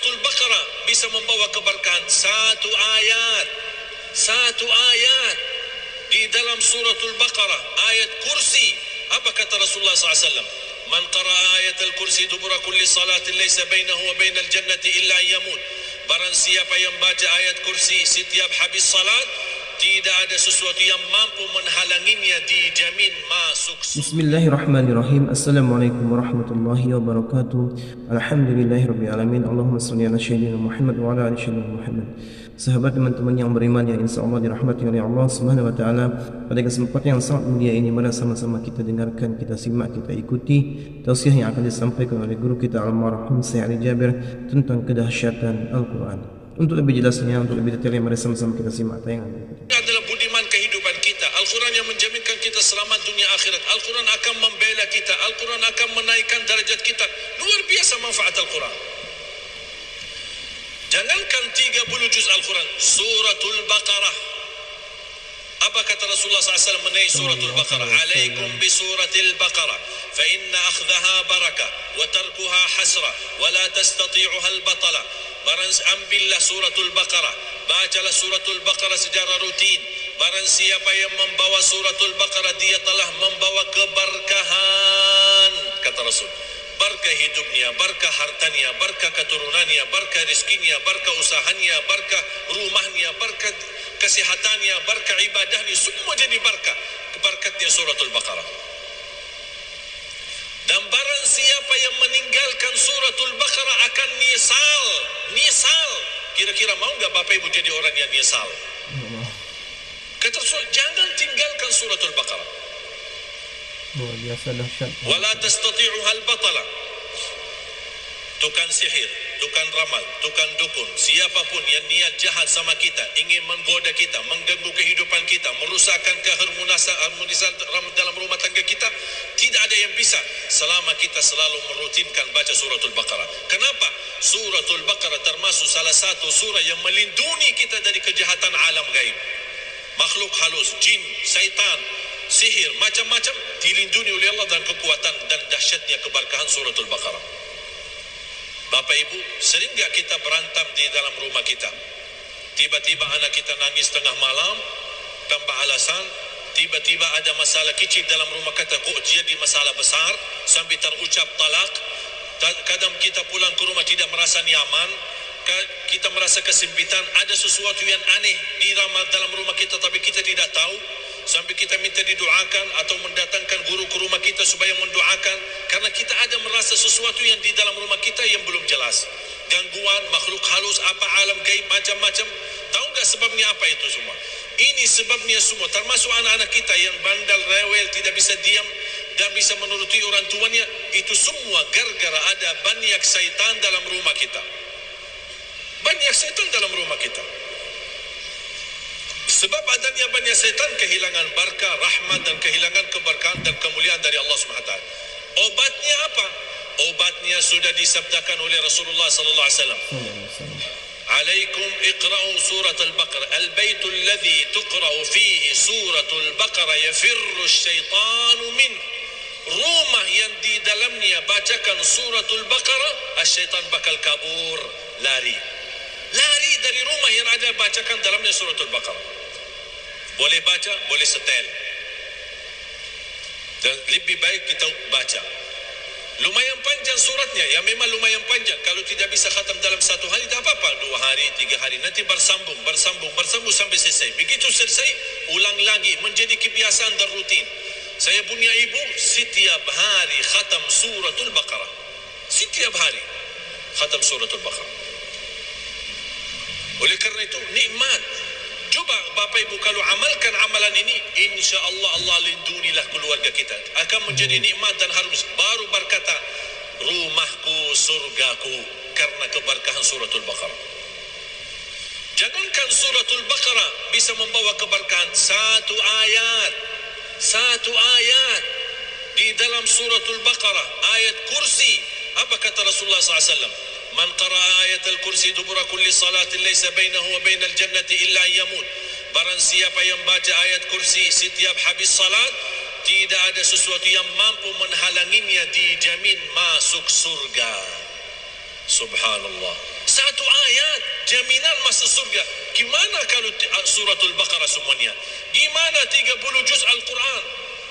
suratul Baqarah bisa membawa keberkahan. Satu ayat di dalam suratul Baqarah, ayat kursi. Apa kata Rasulullah SAW? Man qara'a ayat al-kursi dubura kulli salatin laysa bainahu wa bainal jannati illa yamut. Barang siapa yang baca ayat kursi setiap habis salat, tidak ada sesuatu yang mampu menghalanginya, dijamin masuk surga. Bismillahirrahmanirrahim. Assalamualaikum warahmatullahi wabarakatuh. Alhamdulillahirabbil alamin. Allahumma shalli ala sayyidina Muhammad wa ala ali sayyidina Muhammad. Sahabat teman-teman yang beriman yang insyaallah dirahmati oleh Allah Subhanahu wa taala, pada kesempatan yang sangat mulia ini mari sama-sama kita dengarkan, kita simak, kita ikuti tausiah yang akan disampaikan oleh guru kita almarhum Syekh Ali Jabir tentang kedahsyatan Al-Quran. Untuk lebih jelasnya, untuk lebih detailnya, mari sama-sama kita simak tayangan berikut. Ini adalah budiman kehidupan kita. Al-Quran yang menjaminkan kita selamat dunia akhirat. Al-Quran akan membela kita. Al-Quran akan menaikkan derajat kita. Luar biasa manfaat Al-Quran. Jangankan 30 juz Al-Quran, suratul Baqarah. Apa kata Rasulullah SAW mengenai suratul Baqarah? Alaikum bi suratil Baqarah, fa inna akhdaha barakah wa tarkuha hasrah wa la tastati'uha al-batala. Barang ambillah suratul Baqarah, bacalah suratul Baqarah secara rutin. Barang siapa yang membawa suratul Baqarah, dia telah membawa keberkahan, kata Rasul. Barkah hidupnya, barkah hartanya, barkah keturunannya, barkah rizkinya, barkah usahanya, barkah rumahnya, barkah kesehatannya, barkah ibadahnya, semua jadi barkah. Berkatnya suratul Baqarah. Dan barang siapa yang meninggalkan suratul Baqarah akan nisal. Kira-kira mau enggak Bapak Ibu jadi orang yang nisal? Kata Rasul, jangan tinggalkan suratul Baqarah. Luar biasa dahsyat. Wala tastati'uha al-batala. Tukang sihir, tukang ramal, tukang dukun, siapapun yang niat jahat sama kita, ingin menggoda kita, mengganggu kehidupan kita, merusakkan keharmonisan dalam rumah tangga kita, tidak ada yang bisa selama kita selalu merutinkan baca suratul Baqarah. Kenapa? Suratul Baqarah termasuk salah satu surah yang melindungi kita dari kejahatan alam gaib. Makhluk halus, jin, syaitan, sihir, macam-macam dilindungi oleh Allah dan kekuatan dan dahsyatnya keberkahan suratul Baqarah. Bapak Ibu, sering gak kita berantem di dalam rumah kita? Tiba-tiba anak kita nangis tengah malam tanpa alasan. Tiba-tiba ada masalah kecil dalam rumah kita, kok jadi masalah besar sampai terucap talak. Kadang kita pulang ke rumah tidak merasa nyaman, kita merasa kesempitan, ada sesuatu yang aneh di dalam rumah kita tapi kita tidak tahu. Sampai kita minta didoakan atau mendatangkan guru ke rumah kita supaya mendoakan, karena kita ada merasa sesuatu yang di dalam rumah kita yang belum jelas. Gangguan, makhluk halus, apa alam gaib, macam-macam. Tahu nggak sebabnya apa itu semua? Ini sebabnya semua, termasuk anak-anak kita yang bandel, rewel, tidak bisa diam dan bisa menuruti orang tuanya. Itu semua gara-gara ada banyak syaitan dalam rumah kita. Banyak syaitan dalam rumah kita. Sebab adanya banyak setan, kehilangan barakah, rahmat dan kehilangan keberkahan dan kemuliaan dari Allah SWT. Obatnya apa? Obatnya sudah disabdakan oleh Rasulullah sallallahu alaihi wasallam. Alaikum iqra'u surat al-Baqarah. Al-baitul ladzi tuqra'u fihi suratul Baqarah yafirru asyaitanu min. Rumah yang di dalamnya bacakan suratul Baqarah, asyaitan bakal kabur, lari dari rumah yang ada bacakan dalamnya suratul Baqarah. Boleh baca, boleh setel. Dan lebih baik kita baca. Lumayan panjang suratnya, ya memang lumayan panjang. Kalau tidak bisa khatam dalam satu hari, tak apa-apa. 2 hari, 3 hari, nanti bersambung sampai selesai. Begitu selesai, ulang lagi, menjadi kebiasaan dan rutin. Saya punya ibu, setiap hari khatam suratul Baqarah. Setiap hari khatam suratul Baqarah. Oleh kerana itu, nikmat. Coba Bapak Ibu kalau amalkan amalan ini, insya Allah Allah lindungilah keluarga kita. Akan menjadi nikmat dan harus. Baru berkata, rumahku surgaku, karena keberkahan suratul Baqarah. Jangankan suratul Baqarah bisa membawa keberkahan. Satu ayat di dalam suratul Baqarah, ayat kursi. Apa kata Rasulullah SAW? Man qara'a ayat al-kursi dubura kulli salatin laysa bainahu wa bainal jannati illa yamut. Barang siapa yang baca ayat kursi setiap habis salat, tidak ada sesuatu yang mampu menghalanginya, dijamin masuk surga. Subhanallah. satu ayat jaminan masuk surga. Gimana kalau suratul Baqarah semuanya? Gimana 30 juz Al-Quran?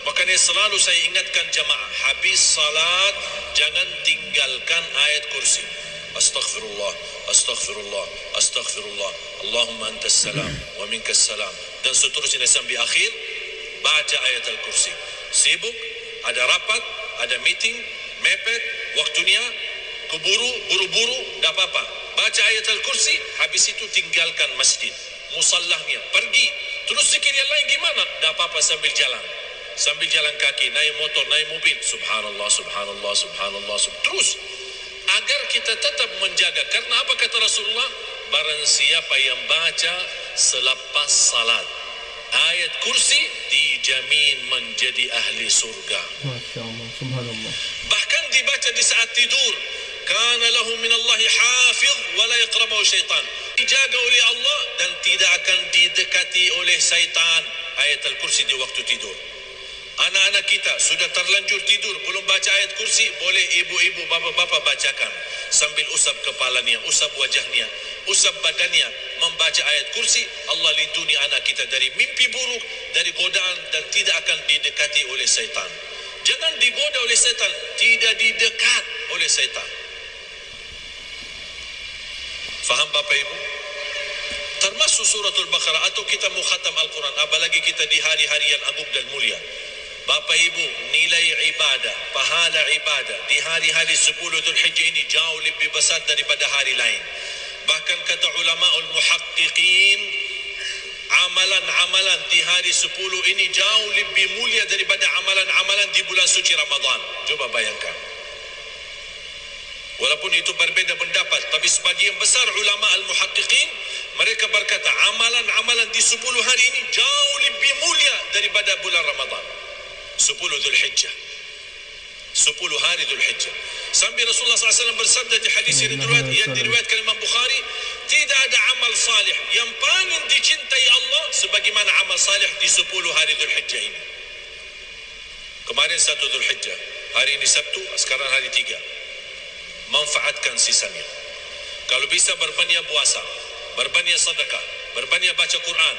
Makanya selalu saya ingatkan jamaah, habis salat jangan tinggalkan ayat kursi. Astaghfirullah, astaghfirullah, astaghfirullah. Allahumma antas salam wa minkas salam. Dan seterusnya sampai akhir, baca ayat Al-Kursi. Sibuk, ada rapat, ada meeting, mepet, waktunya, buru-buru, tak apa-apa. Baca ayat Al-Kursi, habis itu tinggalkan masjid. Musallahnya, pergi. Terus zikir yang lain gimana? Tak apa-apa sambil jalan. Sambil jalan kaki, naik motor, naik mobil. Subhanallah, subhanallah, subhanallah. Terus, agar kita tetap menjaga. Karena apa kata Rasulullah? Barang siapa yang baca selepas salat ayat kursi, dijamin menjadi ahli surga. Masya Allah, subhanallah. Bahkan dibaca di saat tidur. Kana lahu minallahi hafiz wa la yaqrabahu syaitan. Dijaga oleh Allah dan tidak akan didekati oleh syaitan. Ayat Al-Kursi di waktu tidur. Anak-anak kita sudah terlanjur tidur, belum baca ayat kursi, boleh ibu-ibu, bapa-bapa bacakan. Sambil usap kepalanya, usap wajahnya, usap badannya, membaca ayat kursi. Allah lindungi anak kita dari mimpi buruk, dari godaan, dan tidak akan didekati oleh syaitan. Jangan digoda oleh syaitan, tidak didekat oleh syaitan. Faham Bapak Ibu? Termasuk suratul Baqarah atau kita mukhatam Al-Quran, apalagi kita di hari-hari yang agung dan mulia. Bapak Ibu, nilai ibadah, pahala ibadah di hari-hari 10 Dzulhijjah ini jauh lebih besar daripada hari lain. Bahkan kata ulamaul muhaqqiqin, amalan-amalan di hari 10 ini jauh lebih mulia daripada amalan-amalan di bulan suci Ramadan. Coba bayangkan. Walaupun itu berbeza pendapat, tapi sebagian besar ulama al-muhaqqiqin mereka berkata amalan-amalan di 10 hari ini jauh lebih mulia daripada bulan Ramadan. 10 Dzulhijjah, 10 hari Dzulhijjah. Sampai Rasulullah SAW bersabda di hadis yang diriwayatkan Imam Bukhari, tidak ada amal salih yang paling dicintai Allah sebagaimana amal salih di 10 hari Dzulhijjah ini. Kemarin 1 Dzulhijjah, hari ini Sabtu, sekarang hari 3. Manfaatkan sisanya. Kalau bisa berbanyak puasa, berbanyak sedekah, berbanyak baca Quran,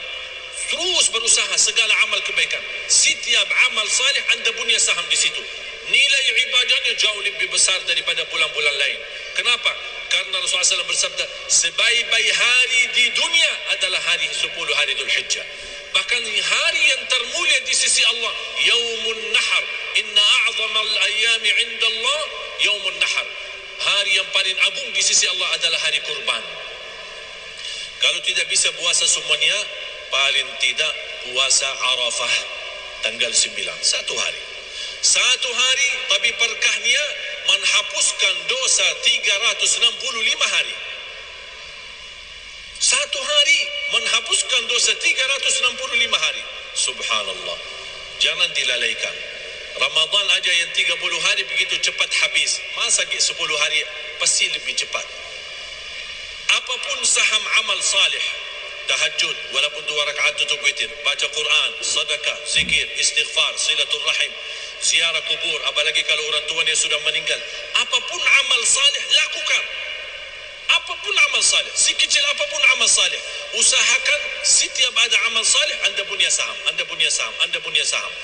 terus berusaha segala amal kebaikan. Setiap amal salih anda punya saham di situ. Nilai ibadahnya jauh lebih besar daripada bulan-bulan lain. Kenapa? Karena Rasulullah SAW bersabda, sebaik-baik hari di dunia adalah hari 10 hari Dzulhijjah. Bahkan hari yang termulia di sisi Allah, Yaumun Nahar. Inna a'zamal ayyami indallah Yaumun Nahar. Hari yang paling agung di sisi Allah adalah hari kurban. Kalau tidak bisa puasa semuanya, paling tidak puasa Arafah tanggal 9, 1 hari. 1 hari, tapi berkahnya menghapuskan dosa 365 hari. 1 hari menghapuskan dosa 365 hari. Subhanallah. Jangan dilalaikan. Ramadan aja yang 30 hari begitu cepat habis. Masa 10 hari pasti lebih cepat. Apapun saham amal salih, tahajud, walaupun 2 rakaat tutup witir, baca Quran, sedekah, zikir, istighfar, silaturrahim, ziarah kubur, apalagi kalau orang tuanya sudah meninggal. Apapun amal salih, lakukan. Apapun amal salih, sekecil apapun amal salih, usahakan setiap ada amal salih, anda punya saham, anda punya saham, anda punya saham.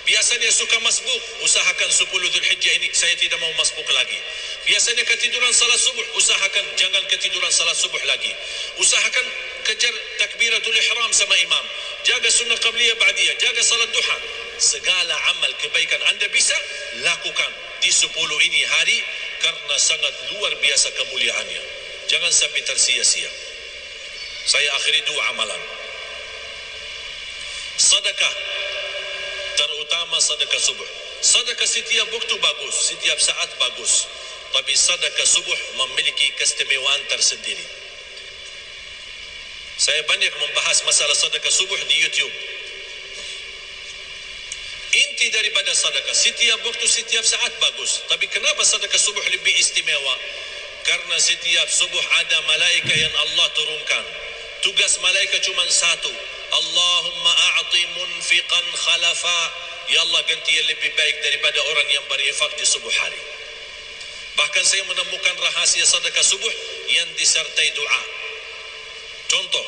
Biasanya suka masbuk, usahakan 10 Dzulhijjah ini saya tidak mau masbuk lagi. Biasanya ketiduran salat subuh, usahakan jangan ketiduran salat subuh lagi. Usahakan kejar takbiratul ihram sama imam. Jaga sunnah qabliyah ba'diyah, jaga salat duha. Segala amal kebaikan anda bisa lakukan di 10 ini hari karena sangat luar biasa kemuliaannya. Jangan sampai tersia-sia. Saya akhiri 2 amalan. Sedekah, terutama sedekah subuh. Sedekah setiap waktu bagus, setiap saat bagus. Tapi sedekah subuh memiliki keistimewaan tersendiri. Saya banyak membahas masalah sedekah subuh di YouTube. Inti daripada sedekah, setiap waktu, setiap saat bagus. Tapi kenapa sedekah subuh lebih istimewa? Karena setiap subuh ada malaikat yang Allah turunkan. Tugas malaikat cuma satu. Allahumma a'ti munfiqan khalafa. Ya Allah, ganti yang lebih baik daripada orang yang berinfak di subuh hari. Bahkan saya menemukan rahasia sedekah subuh yang disertai doa. Contoh,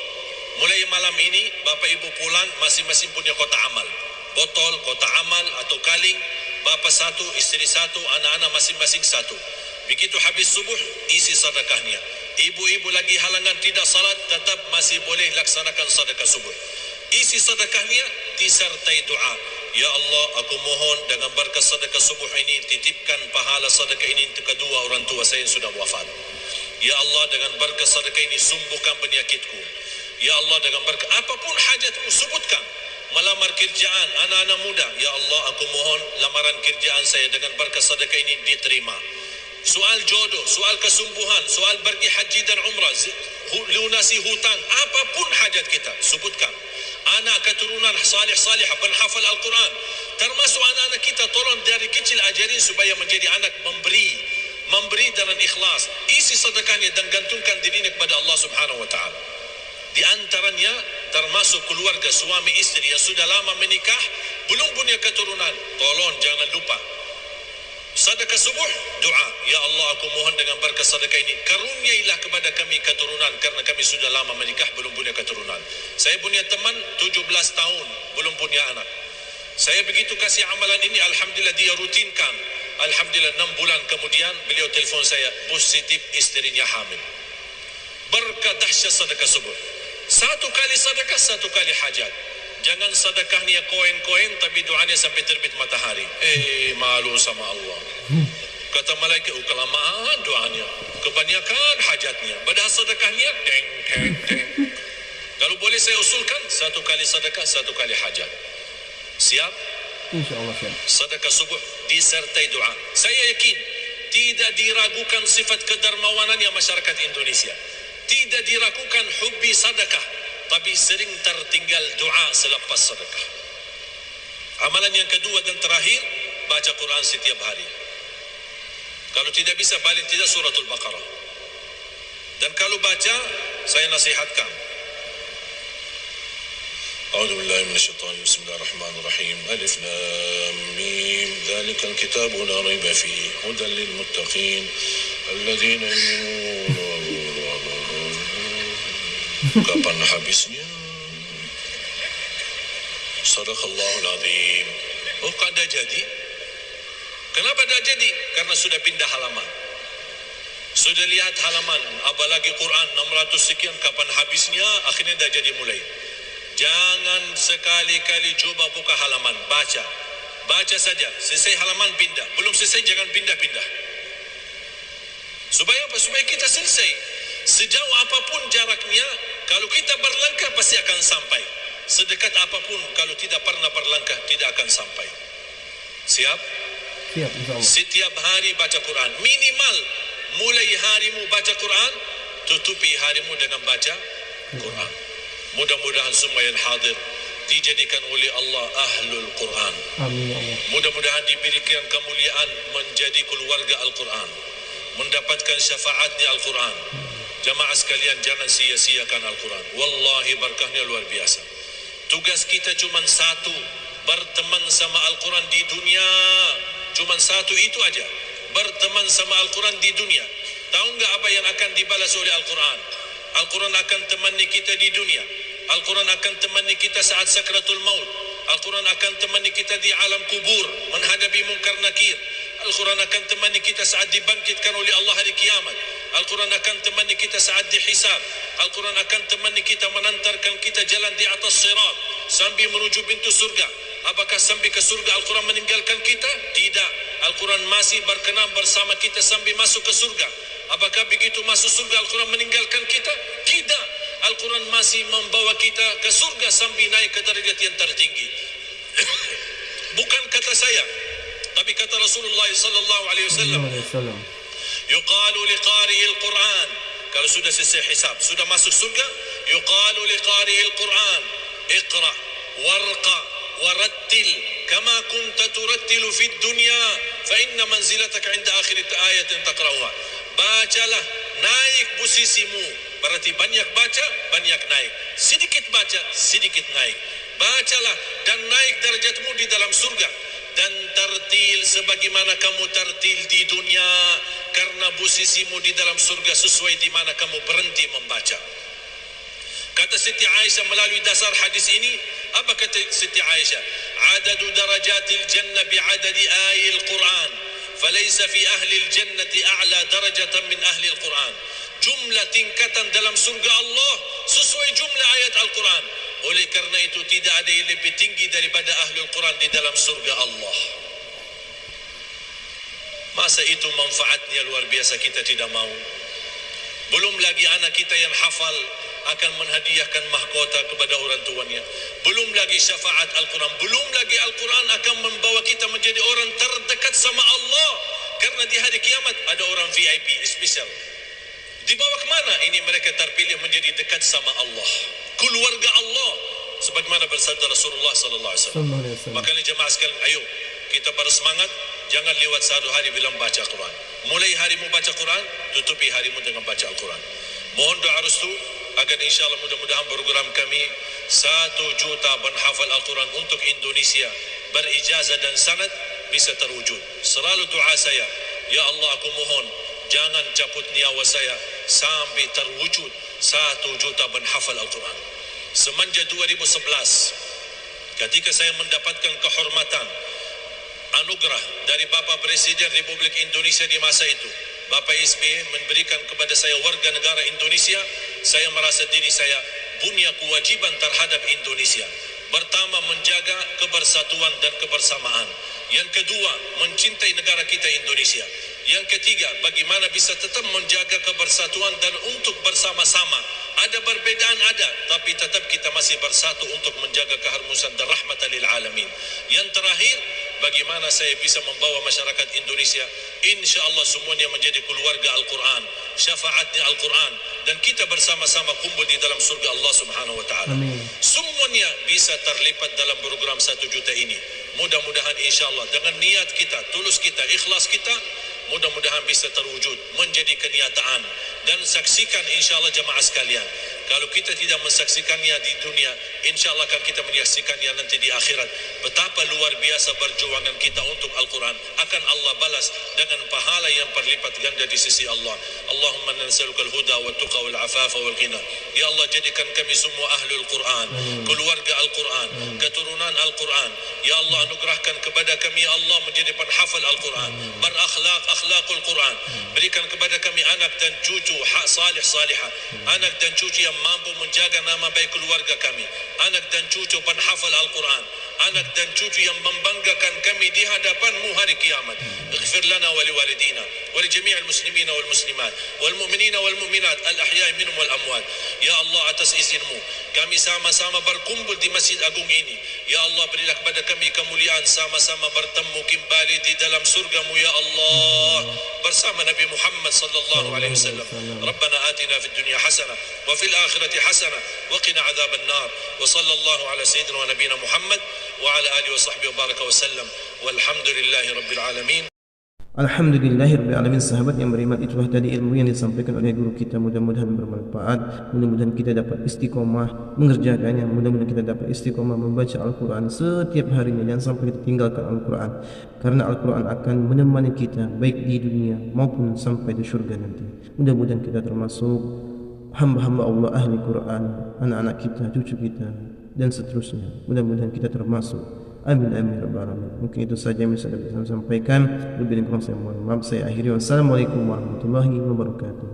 mulai malam ini Bapak Ibu pulang masing-masing punya kotak amal. Botol, kotak amal atau kaling, bapa satu, istri satu, anak-anak masing-masing satu. Begitu habis subuh, isi sedekahnya. Ibu-ibu lagi halangan tidak salat, tetap masih boleh laksanakan sedekah subuh. Isi sedekahnya disertai doa. Ya Allah, aku mohon dengan berkat sedekah subuh ini, titipkan pahala sedekah ini untuk kedua orang tua saya yang sudah wafat. Ya Allah, dengan berkat sedekah ini sembuhkan penyakitku. Ya Allah, dengan berkat apapun hajatmu sebutkan. Melamar kerjaan anak-anak muda, ya Allah, aku mohon lamaran kerjaan saya dengan berkat sedekah ini diterima. Soal jodoh, soal kesembuhan, soal pergi haji dan umrah, lunasi hutang, apapun hajat kita sebutkan. Anak keturunan salih-salih penghafal Al-Quran, termasuk anak-anak kita, tolong dari kecil ajarin supaya menjadi anak memberi dengan ikhlas. Isi sedekahnya dan gantungkan dirinya kepada Allah Subhanahu wa taala. Di antaranya termasuk keluarga suami istri yang sudah lama menikah belum punya keturunan, tolong jangan lupa sedekah subuh, doa. Ya Allah, aku mohon dengan berkat sedekah ini karuniailah kepada kami keturunan, karena kami sudah lama menikah belum punya keturunan. Saya punya teman 17 tahun belum punya anak. Saya begitu kasih amalan ini, alhamdulillah dia rutinkan. Alhamdulillah 6 bulan kemudian beliau telefon saya, positif istrinya hamil. Berkat dahsyat sedekah subuh. Satu kali sedekah, satu kali hajat. Jangan sedekahnya koin-koin tapi doanya sampai terbit matahari. Malu sama Allah. Kata malaikat, kelamaan doanya, kebanyakan hajatnya. Padahal sedekahnya teng. Kalau boleh saya usulkan, satu kali sedekah, satu kali hajat. Siap? InsyaAllah siap. Sedekah subuh disertai doa. Saya yakin tidak diragukan sifat kedermawanannya masyarakat Indonesia. Tidak diragukan hobi sedekah, tapi sering tertinggal doa selepas sedekah. Amalan yang kedua dan terakhir, baca Quran setiap hari. Kalau tidak bisa, paling tidak suratul Baqarah. Dan kalau baca, saya nasihatkan. A'udzu billahi minasyaitonir rajim. Bismillahirrahmanirrahim. Alif lam mim. Dzalikal kitabu la raiba fihi hudan lil muttaqin alladzina yu'minuna. Kapan habisnya? Sadaqallahul azim. Oh, kan dah jadi? Kenapa dah jadi? Karena sudah pindah halaman. Sudah lihat halaman, apalagi Quran 600 sekian, kapan habisnya? Akhirnya dah jadi mulai. Jangan sekali-kali coba buka halaman, baca. Baca saja, selesai halaman pindah. Belum selesai jangan pindah-pindah. Supaya apa? Supaya kita selesai. Sejauh apapun jaraknya, kalau kita berlangkah pasti akan sampai. Sedekat apapun, kalau tidak pernah berlangkah, tidak akan sampai. Siap? Siap, insyaAllah. Setiap hari baca Quran. Minimal, mulai harimu baca Quran, tutupi harimu dengan baca Quran. Mudah-mudahan semua yang hadir dijadikan oleh Allah ahlul Quran. Amin ya Allah. Mudah-mudahan diberikan kemuliaan menjadi keluarga Al-Quran, mendapatkan syafaatnya Al-Quran. Jamaah sekalian, jangan sia-siakan Al-Quran. Wallahi berkahnya luar biasa. Tugas kita cuma satu, berteman sama Al-Quran di dunia. Cuma satu itu aja, berteman sama Al-Quran di dunia. Tahu nggak apa yang akan dibalas oleh Al-Quran? Al-Quran akan temani kita di dunia. Al-Quran akan temani kita saat sakratul maut. Al-Quran akan temani kita di alam kubur, menghadapi munkar nakir. Al-Quran akan temani kita saat dibangkitkan oleh Allah hari kiamat. Al-Quran akan temani kita saat dihisab. Al-Quran akan temani kita, menantarkan kita jalan di atas sirat sambil menuju pintu surga. Apakah sampai ke surga Al-Quran meninggalkan kita? Tidak. Al-Quran masih berkenan bersama kita sambil masuk ke surga. Apakah begitu masuk surga Al-Quran meninggalkan kita? Tidak. Al-Quran masih membawa kita ke surga sambil naik ke derajat yang tertinggi. Bukan kata saya, tapi kata Rasulullah sallallahu alaihi wasallam. Yuqalu liqari'il Quran, kalau sudah selesai hisab, sudah masuk surga, yuqalu liqari'il Quran, iqra warqa warattil kama kunta turattilu fid dunya fa inna manzilataka 'inda akhir ayatin taqra'uha. Bacalah, naik posisimu. Berarti banyak baca, banyak naik. Sedikit baca, sedikit naik. Bacalah dan naik derajatmu di dalam surga. Dan tertil sebagaimana kamu tertil di dunia. karena posisimu di dalam surga sesuai di mana kamu berhenti membaca. Kata Siti Aisyah melalui dasar hadis ini, apa kata Siti Aisyah? Adadu darajatil jannah bi'adadi ayil Quran, falaysa fi ahli al-jannati a'la darajatan min ahli al-Quran. Jumlah tingkatan dalam surga Allah sesuai jumlah ayat Al-Quran. Oleh karena itu tidak ada yang lebih tinggi daripada ahli Al-Quran di dalam surga Allah. Masa itu manfaatnya luar biasa kita tidak mau? Belum lagi anak kita yang hafal akan menghadiahkan mahkota kepada orang tuanya. Belum lagi syafaat Al-Quran. Belum lagi Al-Quran akan membawa kita menjadi orang terdekat sama Allah. Karena di hari kiamat ada orang VIP spesial. Dibawa ke mana? Ini mereka terpilih menjadi dekat sama Allah. Keluarga Allah. Sebagaimana bersabda Rasulullah sallallahu alaihi wasallam. Makanya jemaah sekalian, ayo kita bersemangat. Jangan lewat satu hari bilang baca Quran. Mulai harimu baca Quran, tutupi harimu dengan baca Al-Quran. Mohon doa restu agar insyaAllah mudah-mudahan program kami 1 juta penghafal Al-Quran untuk Indonesia berijazah dan sanad bisa terwujud. Selalu doa saya, ya Allah aku mohon jangan cabut nyawa saya sampai terwujud 1 juta penghafal Al-Quran. Semenjak 2011 ketika saya mendapatkan kehormatan anugerah dari Bapak Presiden Republik Indonesia di masa itu, Bapak SBY memberikan kepada saya warga negara Indonesia, saya merasa diri saya punya kewajiban terhadap Indonesia. Pertama, menjaga kebersatuan dan kebersamaan. Yang kedua, mencintai negara kita Indonesia. Yang ketiga, bagaimana bisa tetap menjaga kebersatuan dan untuk bersama-sama. Ada perbedaan ada, tapi tetap kita masih bersatu untuk menjaga keharmonisan dan rahmatan lil alamin. Yang terakhir, bagaimana saya bisa membawa masyarakat Indonesia insya Allah semuanya menjadi keluarga Al-Quran, syafaatnya Al-Quran, dan kita bersama-sama kumpul di dalam surga Allah Subhanahu wa taala. Semuanya bisa terlipat dalam program 1 juta ini. Mudah-mudahan insya Allah dengan niat kita, tulus kita, ikhlas kita, mudah-mudahan bisa terwujud menjadi kenyataan. Dan saksikan insya Allah jemaah sekalian, kalau kita tidak mensaksikannya di dunia, insya Allah akan kita menyaksikannya nanti di akhirat. Betapa luar biasa perjuangan kita untuk Al-Quran akan Allah balas dengan pahala yang berlipat ganda di sisi Allah. Allahumma nas'alukal huda wa tuqa wal afafa wal ghina. Ya Allah, jadikan kami semua ahlul Quran, keluarga Al-Quran, keturunan Al-Quran. Ya Allah, anugerahkan kepada kami ya Allah menjadi penghafal Al-Quran, berakhlakul Quran. Berikan kepada kami anak dan cucu salih salihah, anak dan cucu yang mampu menjaga nama baik keluarga kami, anak dan cucu penghafal Al-Quran, anak dan cucu yang membanggakan kami di hadapan-Mu hari kiamat. Ighfir lana wa liwalidina wa li jami'il muslimina wal muslimat wal mu'minina wal mu'minat al ahya'i minhum wal amwat. Ya Allah, atas izin-Mu kami sama-sama berkumpul di Masjid Agung ini. Ya Allah, berilah kepada kami kemuliaan sama-sama bertemu kembali di dalam surga-Mu ya Allah bersama Nabi Muhammad sallallahu alaihi wasallam. Rabbana atina fid dunya hasanah wa fil akhirati hasanah wa qina adzaban nar. Wa sallallahu ala sayyidina wa nabiyina Muhammad wa ala alihi wa sahbihi wa baraka wa sallam. Walhamdulillahi rabbil alamin. Alhamdulillahirrahmanirrahim. Sahabat yang beriman, itulah tadi ilmu yang disampaikan oleh guru kita. Mudah-mudahan bermanfaat. Mudah-mudahan kita dapat istiqomah mengerjakannya. Mudah-mudahan kita dapat istiqomah membaca Al-Quran setiap harinya. Jangan sampai kita tinggalkan Al-Quran, karena Al-Quran akan menemani kita baik di dunia maupun sampai di surga nanti. Mudah-mudahan kita termasuk hamba-hamba Allah ahli Quran, anak-anak kita, cucu kita, dan seterusnya. Mudah-mudahan kita termasuk. Amin amin rabbal alamin. Mungkin itu saja yang bisa saya sampaikan. Lebih kurang saya mohon maaf. Saya akhiri. Wassalamualaikum warahmatullahi wabarakatuh.